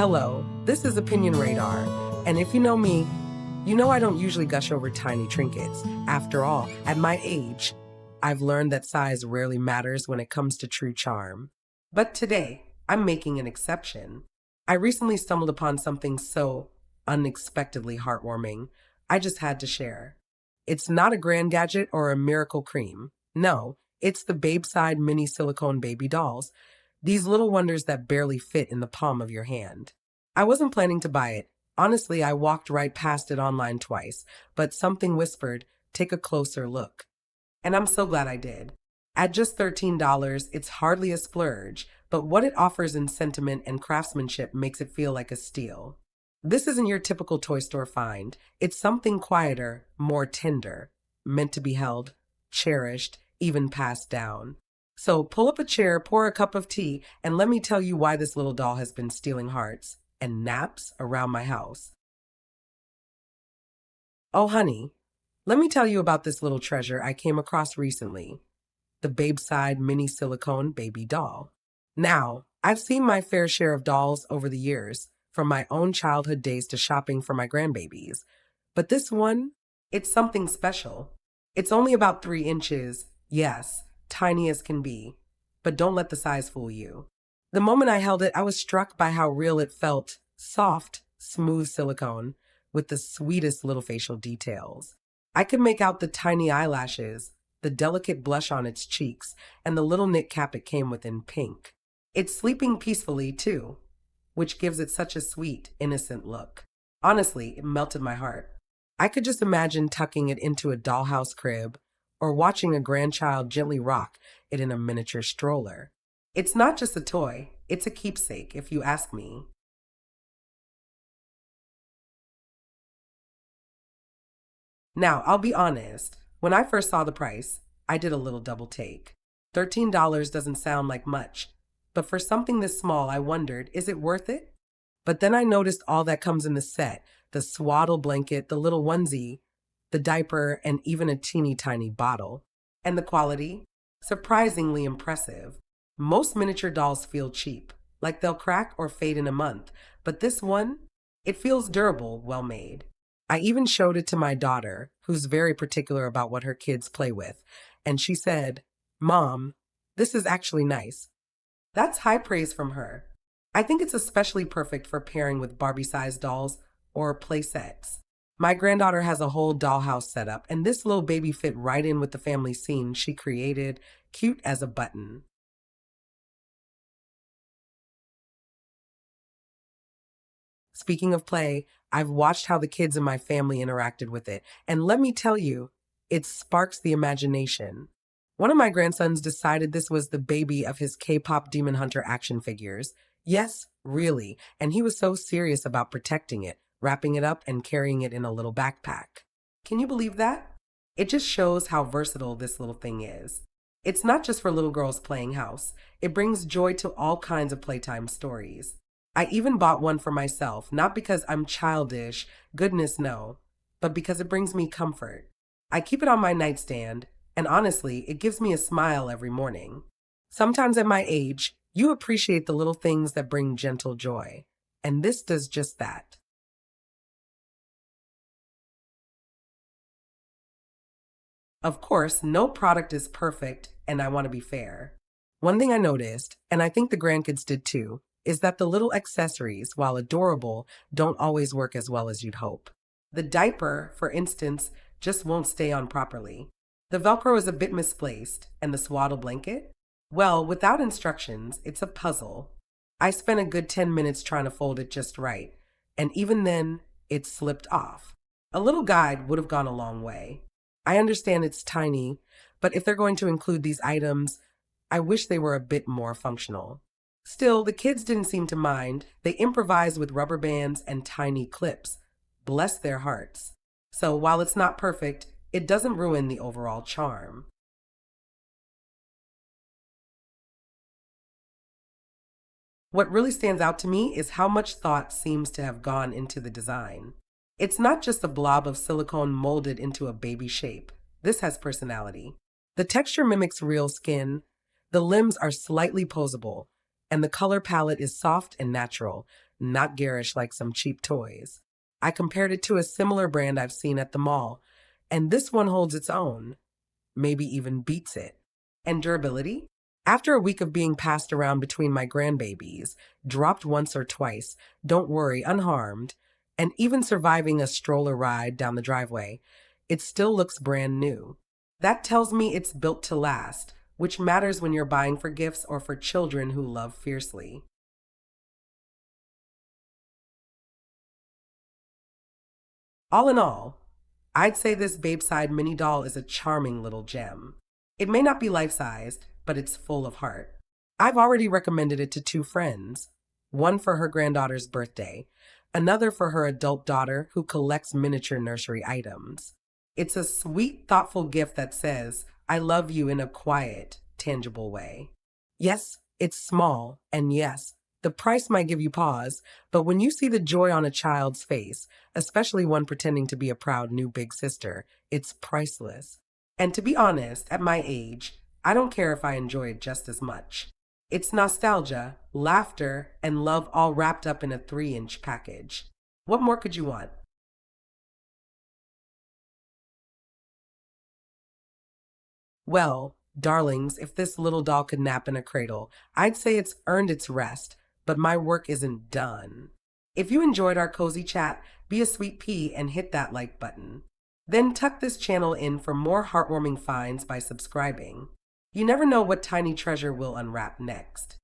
Hello, this is Opinion Radar, and if you know me, you know I don't usually gush over tiny trinkets. After all, at my age, I've learned that size rarely matters when it comes to true charm. But today, I'm making an exception. I recently stumbled upon something so unexpectedly heartwarming, I just had to share. It's not a grand gadget or a miracle cream. No, it's the BABESIDE mini silicone baby dolls. These little wonders that barely fit in the palm of your hand. I wasn't planning to buy it. Honestly, I walked right past it online twice, but something whispered, take a closer look. And I'm so glad I did. At just $13, it's hardly a splurge, but what it offers in sentiment and craftsmanship makes it feel like a steal. This isn't your typical toy store find. It's something quieter, more tender, meant to be held, cherished, even passed down. So pull up a chair, pour a cup of tea, and let me tell you why this little doll has been stealing hearts and naps around my house. Oh, honey, let me tell you about this little treasure I came across recently, the BABESIDE mini silicone baby doll. Now, I've seen my fair share of dolls over the years, from my own childhood days to shopping for my grandbabies. But this one, it's something special. It's only about 3 inches, yes, tiny as can be, but don't let the size fool you. The moment I held it, I was struck by how real it felt. Soft, smooth silicone with the sweetest little facial details. I could make out the tiny eyelashes, the delicate blush on its cheeks, and the little knit cap it came with in pink. It's sleeping peacefully, too, which gives it such a sweet, innocent look. Honestly, it melted my heart. I could just imagine tucking it into a dollhouse crib or watching a grandchild gently rock it in a miniature stroller. It's not just a toy, it's a keepsake, if you ask me. Now, I'll be honest, when I first saw the price, I did a little double take. $13 doesn't sound like much, but for something this small, I wondered, is it worth it? But then I noticed all that comes in the set, the swaddle blanket, the little onesie, the diaper, and even a teeny tiny bottle. And the quality? Surprisingly impressive. Most miniature dolls feel cheap, like they'll crack or fade in a month, but this one, it feels durable, well made. I even showed it to my daughter, who's very particular about what her kids play with, and she said, "Mom, this is actually nice." That's high praise from her. I think it's especially perfect for pairing with Barbie-sized dolls or play sets. My granddaughter has a whole dollhouse setup, and this little baby fit right in with the family scene she created, cute as a button. Speaking of play, I've watched how the kids in my family interacted with it, and let me tell you, it sparks the imagination. One of my grandsons decided this was the baby of his K-pop Demon Hunter action figures. Yes, really, and he was so serious about protecting it, wrapping it up and carrying it in a little backpack. Can you believe that? It just shows how versatile this little thing is. It's not just for little girls playing house. It brings joy to all kinds of playtime stories. I even bought one for myself, not because I'm childish, goodness no, but because it brings me comfort. I keep it on my nightstand, and honestly, it gives me a smile every morning. Sometimes at my age, you appreciate the little things that bring gentle joy, and this does just that. Of course, no product is perfect, and I want to be fair. One thing I noticed, and I think the grandkids did too, is that the little accessories, while adorable, don't always work as well as you'd hope. The diaper, for instance, just won't stay on properly. The Velcro is a bit misplaced, and the swaddle blanket? Well, without instructions, it's a puzzle. I spent a good 10 minutes trying to fold it just right, and even then, it slipped off. A little guide would have gone a long way. I understand it's tiny, but if they're going to include these items, I wish they were a bit more functional. Still, the kids didn't seem to mind. They improvised with rubber bands and tiny clips. Bless their hearts. So while it's not perfect, it doesn't ruin the overall charm. What really stands out to me is how much thought seems to have gone into the design. It's not just a blob of silicone molded into a baby shape. This has personality. The texture mimics real skin. The limbs are slightly posable, and the color palette is soft and natural. not garish like some cheap toys. I compared it to a similar brand I've seen at the mall, and this one holds its own, maybe even beats it. And durability? After a week of being passed around between my grandbabies, dropped once or twice, don't worry, unharmed, and even surviving a stroller ride down the driveway, it still looks brand new. That tells me it's built to last, which matters when you're buying for gifts or for children who love fiercely. All in all, I'd say this Babeside mini doll is a charming little gem. It may not be life sized, but it's full of heart. I've already recommended it to two friends, one for her granddaughter's birthday, another for her adult daughter who collects miniature nursery items. It's a sweet, thoughtful gift that says, I love you in a quiet, tangible way. Yes, it's small, and yes, the price might give you pause, but when you see the joy on a child's face, especially one pretending to be a proud new big sister, it's priceless. And to be honest, at my age, I don't care if I enjoy it just as much. It's nostalgia, laughter, and love all wrapped up in a 3-inch package. What more could you want? Well, darlings, if this little doll could nap in a cradle, I'd say it's earned its rest, but my work isn't done. If you enjoyed our cozy chat, be a sweet pea and hit that like button. Then tuck this channel in for more heartwarming finds by subscribing. You never know what tiny treasure we'll unwrap next.